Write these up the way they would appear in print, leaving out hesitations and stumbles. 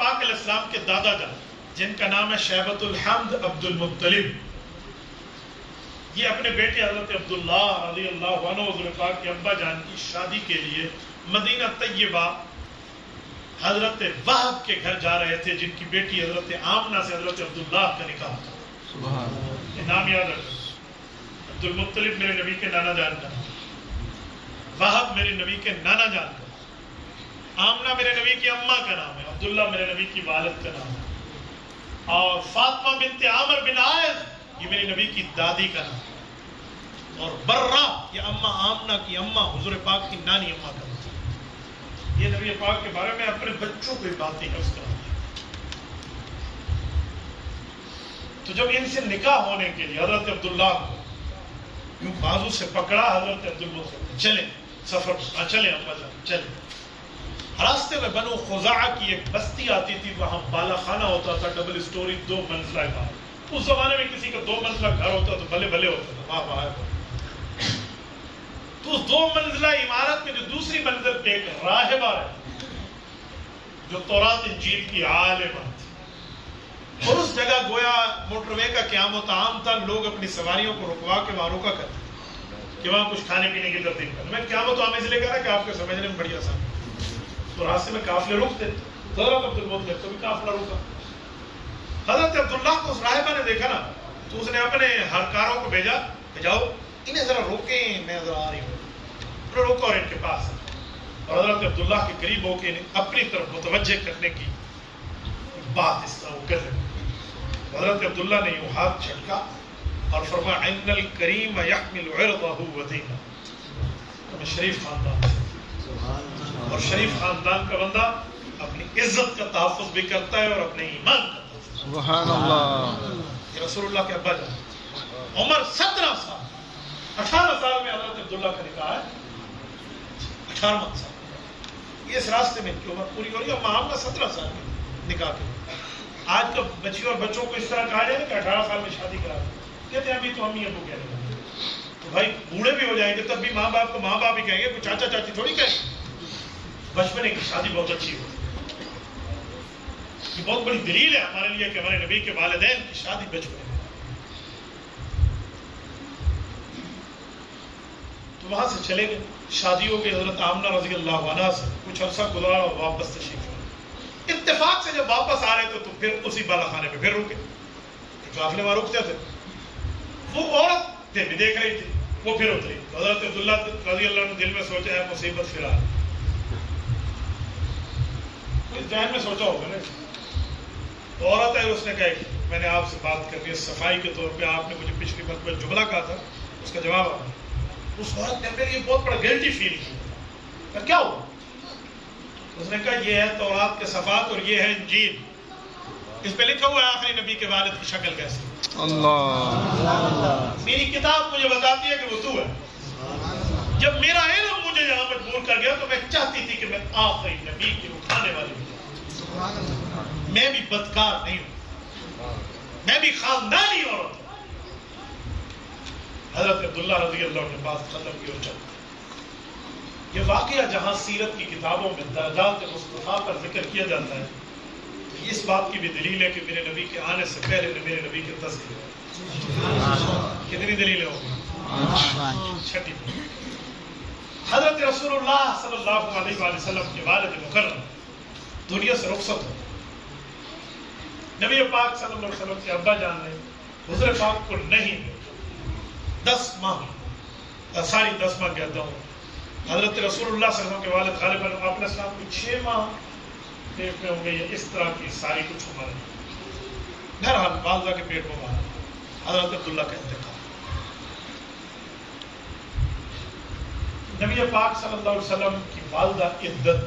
پاک علیہ السلام کے دادا جان جن کا نام ہے شیبۃ الحمد عبد المطلب، یہ اپنے بیٹے حضرت عبداللہ رضی اللہ عنہ حضور پاک کے ابا جان کی شادی کے لیے مدینہ طیبہ حضرت وہب کے گھر جا رہے تھے، جن کی بیٹی حضرت آمنہ سے حضرت عبداللہ کا نکاح تھا۔ یہ نام یاد رکھو، عبد المطلب میرے نبی کے نانا جان کا، وہب میرے نبی کے نانا جان کا، آمنہ میرے نبی کی اماں کا نام ہے، عبداللہ میرے نبی کی والد کا نام ہے، اور فاطمہ بنت عامر بن عائض یہ میرے نبی کی دادی کا نام ہے، اور برہ یہ اماں آمنہ کی اماں حضور پاک کی نانی اماں کا نام ہے۔ یہ نبی پاک کے بارے میں اپنے بچوں کو باتیں حفظ کراتے ہیں۔ تو جب ان سے نکاح ہونے کے لیے حضرت عبداللہ کو یوں بازو سے پکڑا حضرت عبداللہ، چلیں سفر چلیں ابا جان چلیں۔ راستے میں بنو خزاعہ کی ایک بستی آتی تھی، وہاں بالا خانہ ہوتا تھا، ڈبل اسٹوری 2 منزلہ عمارت۔ اس زمانے میں کسی کا 2 منزلہ گھر ہوتا تو بھلے بھلے ہوتا تھا، واہ واہ۔ تو اس 2 منزلہ عمارت میں جو دوسری منزل پہ ایک راہبہ ہے جو تورات انجیل کی عالمہ تھی، اور اس جگہ گویا موٹر وے کا قیام و طعام تھا، لوگ اپنی سواریوں کو رکوا کے وہاں روکا کرتے کہ وہاں کچھ کھانے پینے کی ترتیب کریں۔ میں قیام و طعام اس لیے کہہ رہا کہ آپ کو سمجھنے میں بڑی آسان ہے۔ تو راستے میں قافلے رکتے، حضرت عبدالمطلب کو بھی قافلہ روکا۔ حضرت عبداللہ کو اس راہبہ نے دیکھا نا، تو اس نے اپنے ہرکاروں کو بھیجا کہ جاؤ انہیں ذرا روکیں، میں ذرا آ رہی ہوں۔ انہوں نے روکا اور ان کے پاس، اور حضرت عبداللہ کے قریب ہو کے انہیں اپنی طرف متوجہ کرنے کی بات اس طرح وہ کر رہے۔ حضرت عبداللہ نے یوں ہاتھ چھٹکا اور فرمایا ان الکریم یحمل عرضہ ودینہ۔ میں شریف خاندان سے، اور شریف خاندان کا بندہ اپنی عزت کا تحفظ بھی کرتا ہے اور اپنے ایمان کا تحفظ۔ سبحان اللہ۔ یہ رسول اللہ کے ابا جان عمر 17 سال، 18 سال میں حضرت عبداللہ کا نکاح ہے، 18 سال یہ اس راستے میں ان کی عمر پوری ہو رہی ہے، اور معاملہ 17 سال میں نکاح کے۔ آج کا بچیوں اور بچوں کو اس طرح کہا جائے کہ 18 سال میں شادی کرا دیں، کہتے ہیں ابھی تو امی ابو کہہ رہے ہیں، تو بھائی بوڑھے بھی ہو جائیں گے تب بھی ماں باپ کو ماں باپ ہی کہیں گے، کوئی چاچا چاچی تھوڑی کہیں گے۔ بچپنے کی شادی بہت اچھی ہوتی ہے، یہ بہت بڑی دلیل ہے ہمارے لیے کہ ہمارے نبی کے والدین کی شادی بچپنے میں۔ تو وہاں سے چلے گئے، شادی ہو گئی حضرت آمنہ رضی اللہ عنہ سے، کچھ عرصہ گزارا اور واپس تشریف لائے۔ اتفاق سے جب واپس آ رہے تھے تو پھر اسی بالا خانے پہ پھر رکے، قافلے وہاں رکتے تھے۔ وہ عورت بھی دیکھ رہی تھی، وہ پھر اتری، حضرت عبداللہ رضی اللہ عنہ دل میں سوچا ہے مصیبت پھر آ رہی، ذہن میں سوچا ہوگا نا۔ عورت ہے، اس نے کہا کہ میں نے آپ سے بات کرنی ہے صفائی کے طور پہ، آپ نے مجھے پچھلی مرتبہ جملہ کہا تھا، اس کا جواب آ رہا۔ اس عورت نے اپنے لیے بہت بڑا گلٹی فیل کیا، کیا ہوا؟ اس نے کہا یہ ہے تورات کے صفات اور یہ ہے انجیل، اس پہ لکھا ہوا ہے آخری نبی کے والد کی شکل کیسی۔ اللہ، میری کتاب مجھے بتاتی ہے کہ وہ تو ہے۔ جب میرا علم مجھے یہاں مجبور کر گیا تو میں چاہتی تھی کہ میں آخری نبی کے اٹھانے والی ہوں۔ میں بھی بدکار نہیں ہوں، میں بھی خاندانی عورت ہوں۔ حضرت عبداللہ رضی اللہ عنہ بات ختم کی اور چل۔ یہ واقعہ جہاں سیرت کی کتابوں میں درجات مصطفیٰ پر ذکر کیا جاتا ہے، اس بات کی بھی دلیل ہے کہ میرے نبی کے آنے سے پہلے میرے نبی کے تذکرے۔ کتنی دلیلیں ہوگی؟ 6۔ حضرت رسول اللہ صلی اللہ علیہ وآلہ وسلم کے والد مکرم دنیا سے رخصت ہو، نبی پاک صلی اللہ علیہ وسلم کے ابا جان نے حضور پاک کو نہیں 10 ماہ، ساری 10 ماہ کہتا ہوں، حضرت رسول اللہ صلی اللہ علیہ وسلم کے والد غالباً آپ علیہ السلام کو 6 ماہ پیٹ میں ہوں گے، یا اس طرح کی ساری کچھ عمر ہے۔ بہرحال والدہ کے پیٹ میں مارا حضرت عبداللہ کا انتقال۔ نبی پاک صلی اللہ علیہ وسلم کی والدہ عدت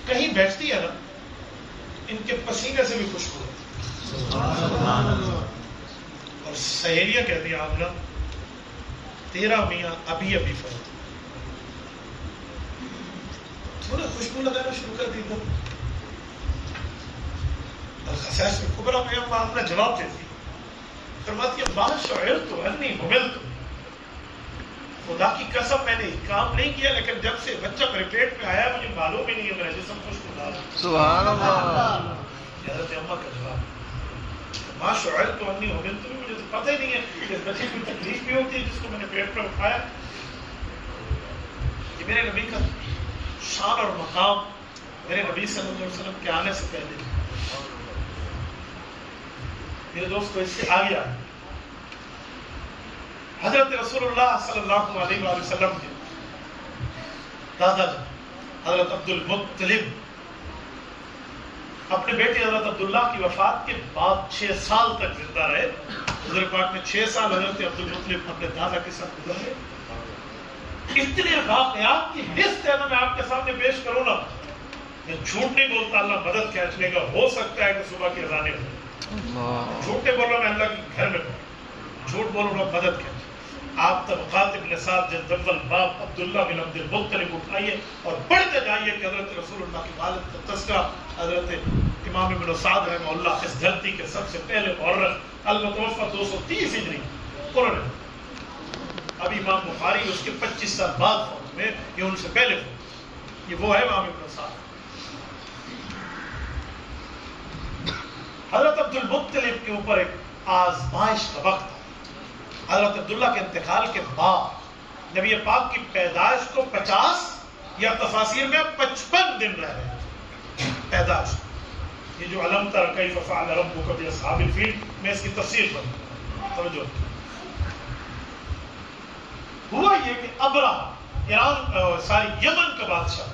کہیں بیٹھتی ہے نا، ان کے پسینے سے بھی خوشبو ہوتی ہے۔ اور سہیلیاں کہتی ہیں آمنہ تیرا میاں ابھی ابھی فوت، تھوڑا خوشبو لگانا شروع کر دی تھا۔ الخصائص الکبریٰ میں آمنہ جواب دیتی فرماتی ہے ما شعرت انی حملت، خدا کی قسم میں نے کام نہیں کیا، لیکن جب سے بچہ میرے پیٹ میں آیا مجھے معلوم ہی نہیں ہے میرا جسم خشک ہو رہا ہے. سبحان اللہ. حضرت اماں کا جواب، ماں شعر تو انی ہو گئی، تو مجھے تو پتہ ہی نہیں ہے کہ اس بچے کی تکلیف بھی ہوتی ہے جس کو میں نے پیٹ پر اٹھایا. یہ میرے نبی کا شان اور مقام میرے نبی صلی اللہ علیہ وسلم کے آنے سے پہلے. میرے دوست کو اس سے آگے آئے. حضرت رسول اللہ صلی اللہ علیہ وآلہ وسلم کے دادا جان حضرت عبد المطلب اپنے بیٹے حضرت عبداللہ کی وفات کے بعد 6 سال تک زندہ رہے. حضور پاک نے 6 سال حضرت عبد المطلب اپنے دادا کے ساتھ گزارے. اتنے واقعات کی لسٹ ہے نا میں آپ کے سامنے پیش کروں نا. میں جھوٹ نہیں بولتا، اللہ مدد کھینچ لے گا. ہو سکتا ہے کہ صبح کی اذانیں ہوں. جھوٹ نہیں بول رہا میں اللہ کے گھر میں ہوں، جھوٹ بول رہا مدد کھینچ. آپ طبقات ابن سعد جلد اول باب عبداللہ بن عبد المطلب اٹھائیے اور پڑھتے جائیے کہ حضرت رسول اللہ کے والد کا تذکرہ حضرت امام ابن سعد رحمہ اللہ اس دھرتی کے سب سے پہلے مورخ المتوفى 230 ہجری انہوں نے. اب امام بخاری اس کے 25 سال بعد فوت میں، یہ ان سے پہلے فوت. یہ وہ ہے امام ابن سعد. حضرت عبد المطلب کے اوپر ایک آزمائش کا وقت تھا. حضرت عبداللہ کے انتقال کے بعد نبی پاک کی پیدائش کو 50 یا تفاسیر میں 55 دن رہ رہے پیدائش. یہ جو علم تر کیف فعل ربک باصحاب الفیل میں اس کی تفسیر پر توجہ. ہوا یہ کہ ابرہ ایران یمن کا بادشاہ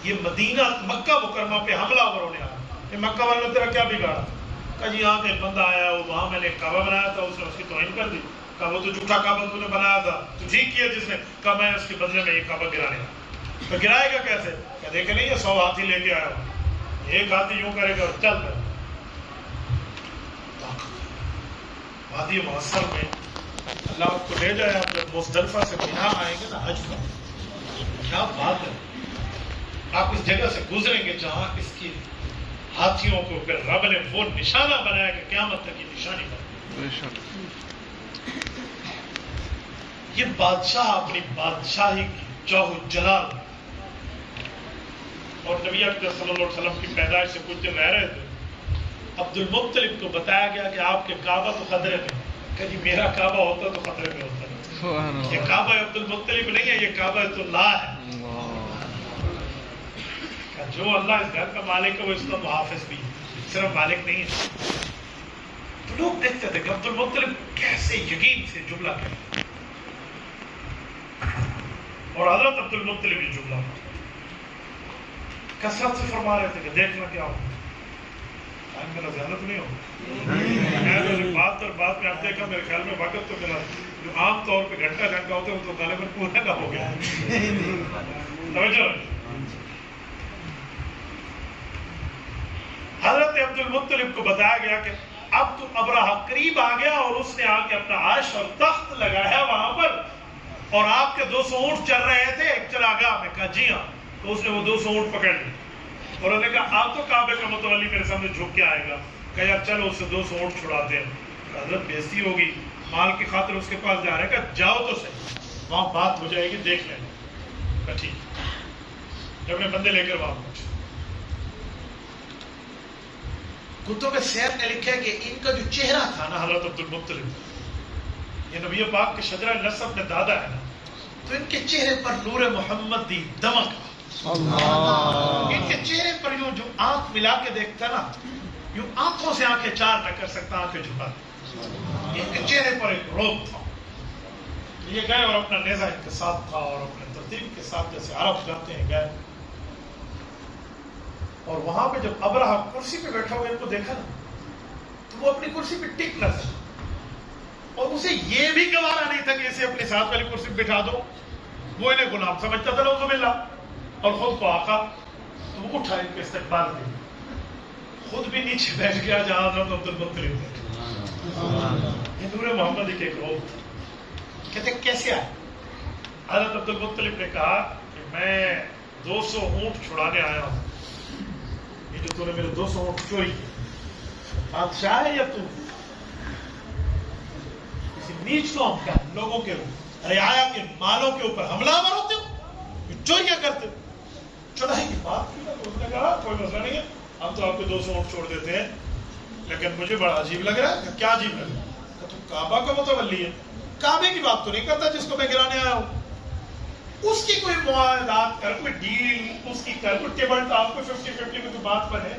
یہ مدینہ مکہ مکرمہ پہ حملہ ہونے آیا. کہ مکہ والوں نے تیرا کیا بگاڑا؟ کہا جی یہاں پہ ایک بندہ آیا وہ وہاں میں نے ایک کعبہ بنایا تھا، اس نے اس کی توہین کر دی. کہا وہ تو جھوٹا کعبہ تو نے بنایا تھا، تو ٹھیک کیا جس نے. کہا میں اس کے بدلے میں یہ کعبہ گرانے گا. تو گرائے گا کیسے؟ کہ دیکھے نہیں یہ 100 ہاتھی لے کے آیا ہوں، ایک ہاتھی یوں کرے گا اور چل کر وادی محصر میں اللہ آپ کو لے جائے. آپ جب مزدلفہ سے مینا آئیں گے نا حج کا، کیا بات ہے. آپ اس جگہ سے گزریں گے جہاں اس کی ہاتھیوں کو پھر رب نے وہ نشانہ بنایا کہ قیامت تک یہ نشانی بنے. یہ بادشاہ اپنی بادشاہی کی جوہ جلال اور نبی اکرم صلی اللہ علیہ وسلم کی پیدائش سے کچھ دن رہ رہے تھے. عبد المطلب کو بتایا گیا کہ آپ کے کعبہ تو خطرے میں. کہ جی میرا کعبہ ہوتا تو خطرے میں ہوتا. یہ کعبہ عبد المطلب نہیں ہے، یہ کعبہ تو اللہ ہے. جو اللہ اس گھر کا مالک ہے وہ اس کا محافظ بھی ہے، صرف مالک نہیں ہے. تو لوگ دیکھتے تھے کہ عبد المطلب کیسے یقین سے جملہ کرتے اور حضرت عبد المطلب یہ جملہ کثرت سے فرما رہے تھے کہ دیکھنا کیا ہو. میرا ذہنت نہیں ہو بات اور بات میں آپ دیکھا میرے خیال میں وقت تو ملا جو عام طور پہ گھنٹہ گھنٹہ ہوتے ہیں وہ تو غالباً پورا نہ ہو گیا. توجہ. حضرت عبد المطلب کو بتایا گیا کہ اب تو ابرہہ قریب آ گیا اور اس نے آ کے اپنا عرش اور تخت لگایا وہاں پر اور آپ کے 200 اونٹ چل رہے تھے ایک چراگاہ میں. کہا جی ہاں. تو اس نے وہ 200 اونٹ پکڑ لی اور انہوں نے کہا آپ تو کعبے کا متولی میرے سامنے جھک کے آئے گا. کہا یار چلو اس سے 200 اونٹ چھڑاتے ہیں. حضرت بےزتی ہوگی مال کی خاطر اس کے پاس جا رہے ہیں. کہا جاؤ تو صحیح وہاں بات ہو جائے گی دیکھ لیں. کہا ٹھیک. جب نے بندے لے کر وہاں پہنچے کتب سیر نے لکھا ہے کہ ان کا جو چہرہ تھا نا حضرت عبد المطلب یہ نبی پاک کے شجرہ نسب میں دادا ہے نا، تو ان کے چہرے پر نور محمد دی دمک. ان کے چہرے پر یوں جو آنکھ ملا کے دیکھتا نا یوں آنکھوں سے آنکھیں چار نہ کر سکتا، آنکھیں جھکا. ان کے چہرے پر ایک روب تھا. یہ گئے اور اپنا نیزہ ان کے ساتھ تھا اور اپنے ترتیب کے ساتھ جیسے عرب جاتے ہیں گئے. اور وہاں پہ جب ابرہہ کرسی پہ بیٹھا ہوا ان کو دیکھا نا تو وہ اپنی کرسی پہ ٹک نہ سکا اور اسے یہ بھی گوارا نہیں تھا کہ اسے اپنے ساتھ والی کرسی پہ بٹھا دو. وہ انہیں غلام سمجھتا تھا نعوذ باللہ اور خود کو آقا. تو وہ اٹھا ان کے استقبال دے خود بھی نیچے بیٹھ گیا جہاں حضرت عبد المطلب بیٹھے. یہ نور محمد کے ایک روب تھا. کہتے کیسے آئے؟ حضرت عبد المطلب نے کہا کہ میں 200 اونٹ چھڑانے آیا ہوں. یہ جو تو نے میرے 200 اونٹ چوری کیے بادشاہ ہے یا تو کسی نیچ قوم کا لوگوں کے رعایا کے مالوں کے اوپر حملہ آور ہوتے ہو، چوریاں کرتے ہو. چڑھائی کی بات کی نا تو اس نے کہا کوئی مسئلہ نہیں ہے، ہم تو آپ کے 200 اونٹ چھوڑ دیتے ہیں، لیکن مجھے بڑا عجیب لگ رہا ہے. کیا عجیب لگ رہا ہے؟ کہ تم کعبہ کا متولی ہے، کعبے کی بات تو نہیں کرتا جس کو میں گرانے آیا ہوں. اس کی کوئی معاہدات کر، کوئی ڈیل اس کی کر، کوئی ٹیبل ٹاپ، کوئی 50-50 میں تو بات بنے.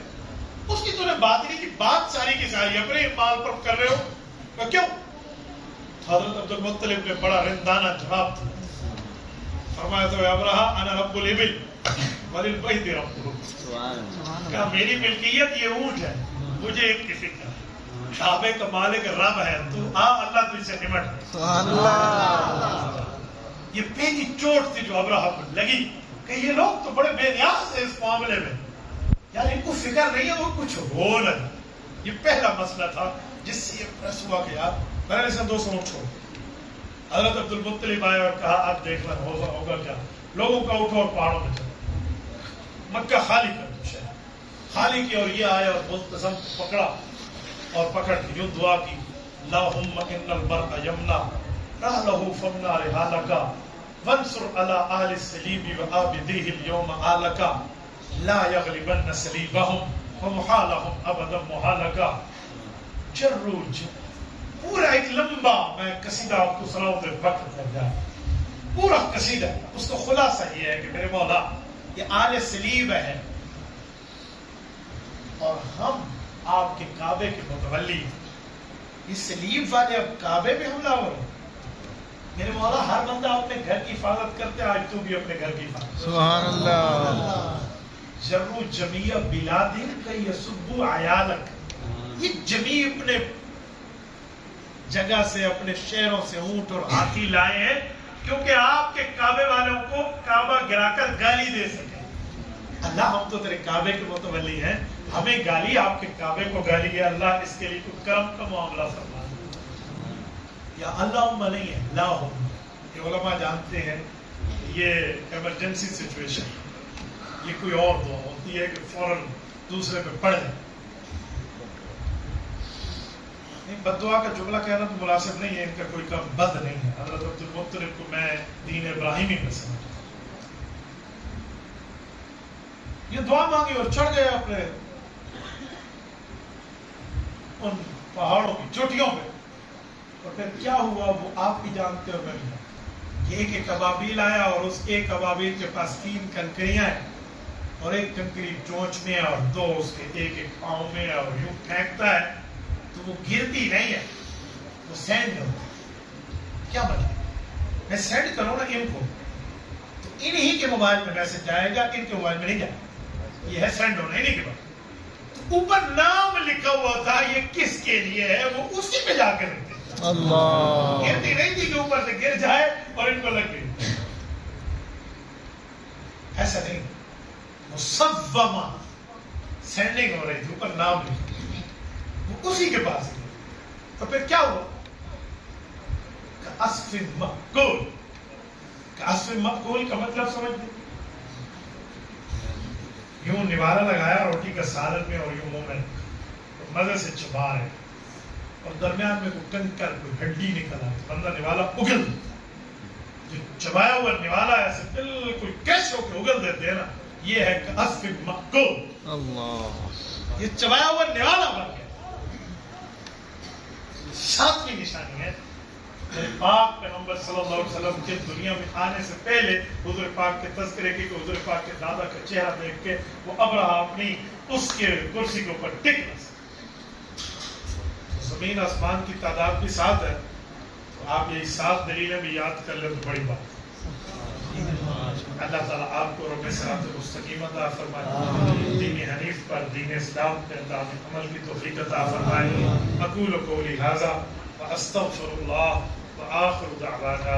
اس کی تو نے بات نہیں کی، بات ساری کی ساری اپنے مال پر کر رہے ہو. کہ کیوں؟ حضرت عبد المطلب نے بڑا رندانہ جواب دیا. فرمایا تو ابرہا انا رب الابل وللبیت رب. کہا میری ملکیت یہ اونٹ ہے، مجھے ایک کی فکر، کعبے کا مالک رب ہے، تو اللہ تجھ سے نمٹ. سبحان اللہ. یہ پہلی چوٹ تھی جو ابرہا کو لگی کہ یہ لوگ تو بڑے بے نیاز ہیں اس معاملے میں، یار ان کو فکر نہیں ہے وہ کچھ ہو لگا. یہ پہلا مسئلہ تھا جس سے یہ پریس ہوا کہ یار میں نے 200 اونٹ چھوڑ. حضرت عبد المطلب آئے اور کہا اب دیکھنا ہوگا کیا. لوگوں کا اٹھو اور پہاڑوں میں چلو، مکہ خالی کر دو. شہر خالی کی اور یہ آیا اور ملتزم پکڑا اور پکڑ کے یوں دعا کی اللہم ان المرء یمنا رحلہ فمنا رحالکا وانصر علی آل السلیب وآبدیہ اليوم آلکا لا یغلبن سلیبہم ومحالہم ابدا محالکا. جروج پورا ایک لمبا میں قصیدہ آپ کو سناؤں تو وقت لگ جائے. پورا قصیدہ اس کا خلاصہ یہ ہے کہ میرے مولا یہ آل سلیب ہے اور ہم آپ کے کعبے کے متولی. یہ سلیب والے اب کعبے میں حملہ ہو رہے. میرے مولا ہر بندہ اپنے گھر کی حفاظت کرتے، آج تو بھی اپنے گھر کی حفاظت. سبحان اللہ. جرو جمیع بلاد کی یسبو عیالک. یہ جمیع اپنے جگہ سے اپنے شہروں سے اونٹ اور ہاتھی لائے ہیں کیونکہ آپ کے کعبے والوں کو کعبہ گرا کر گالی دے سکے. اللہ ہم تو تیرے کعبے کے متولی ہیں، ہمیں گالی، آپ کے کعبے کو گالی ہے. اللہ اس کے لیے کوئی کرم کا معاملہ فرما. یا اللہم نہیں ہے لاہم. یہ علماء جانتے ہیں یہ ایمرجنسی سچویشن، یہ کوئی اور دعا ہوتی ہے کہ فوراً دوسرے پہ پڑھ جائے. بددعا کا جملہ کہنا تو مناسب نہیں ہے، ان کا کوئی کام بد نہیں ہے. حضرت عبد المطلب کو میں دین ابراہیمی میں سمجھتا. یہ دعا مانگی اور چڑھ گئے اپنے ان پہاڑوں کی چوٹیوں پہ. اور پھر کیا ہوا وہ آپ بھی جانتے ہو. میں ایک ایک ابابیل آیا اور اس ایک ابابیل کے پاس 3 کنکریاں ہیں اور ایک کنکری چونچ میں اور 2 اس کے ایک ایک پاؤں میں، اور یوں پھینکتا ہے تو وہ گرتی نہیں ہے، وہ سینڈ ہوتی. کیا مطلب؟ میں سینڈ کروں نا ان کو تو انہی کے موبائل میں میسج جائے گا، ان کے موبائل میں نہیں جائے گا. یہ ہے سینڈ ہونا. انہی کے بعد تو اوپر نام لکھا ہوا تھا یہ کس کے لیے ہے، وہ اسی پہ جا کر رکھتے. اللہ گرتی نہیں تھی کہ اوپر سے گر جائے اور ان کو لگ گئی. ایسا نہیں، مصومہ سینڈنگ ہو رہی تھی، اوپر نام لکھا، وہ اسی کے پاس گئے. تو پھر کیا ہوا؟ کعصف مأکول. کعصف مأکول کا مطلب سمجھ گئے؟ یوں نوالہ لگایا روٹی کا سالن میں اور یوں منہ میں مزے سے چبا رہے اور درمیان میں کوئی کنکر کوئی ہڈی نکل آئی. بندہ نوالا اگل، جو چبایا ہوا نوالا ایسے بالکل کیش ہو کے اگل دیتے ہیں نا، یہ ہے کعصف مأکول. اللہ، یہ چبایا ہوا نوالا بن گیا. 7ویں نشانی ہے پاک پیغمبر صلی اللہ علیہ وسلم کے دنیا میں آنے سے پہلے حضور پاک کے تذکرے کی، حضور پاک کے دادا کا چہرہ دیکھ کے وہ ابرہا اپنی اس کے کرسی کے اوپر ٹک نہ سکے. زمین آسمان کی تعداد بھی 7 ہے، تو آپ یہ 7 دلیلیں بھی یاد کر لیں تو بڑی بات. اللہ تعالیٰ آپ کو رب صراط مستقیم عطا فرمائے، دین حنیف پر، دین اسلام پر عمل کی توفیق عطا فرمائے. اقول قولی ھذا واستغفر اللہ وآخر دعوانا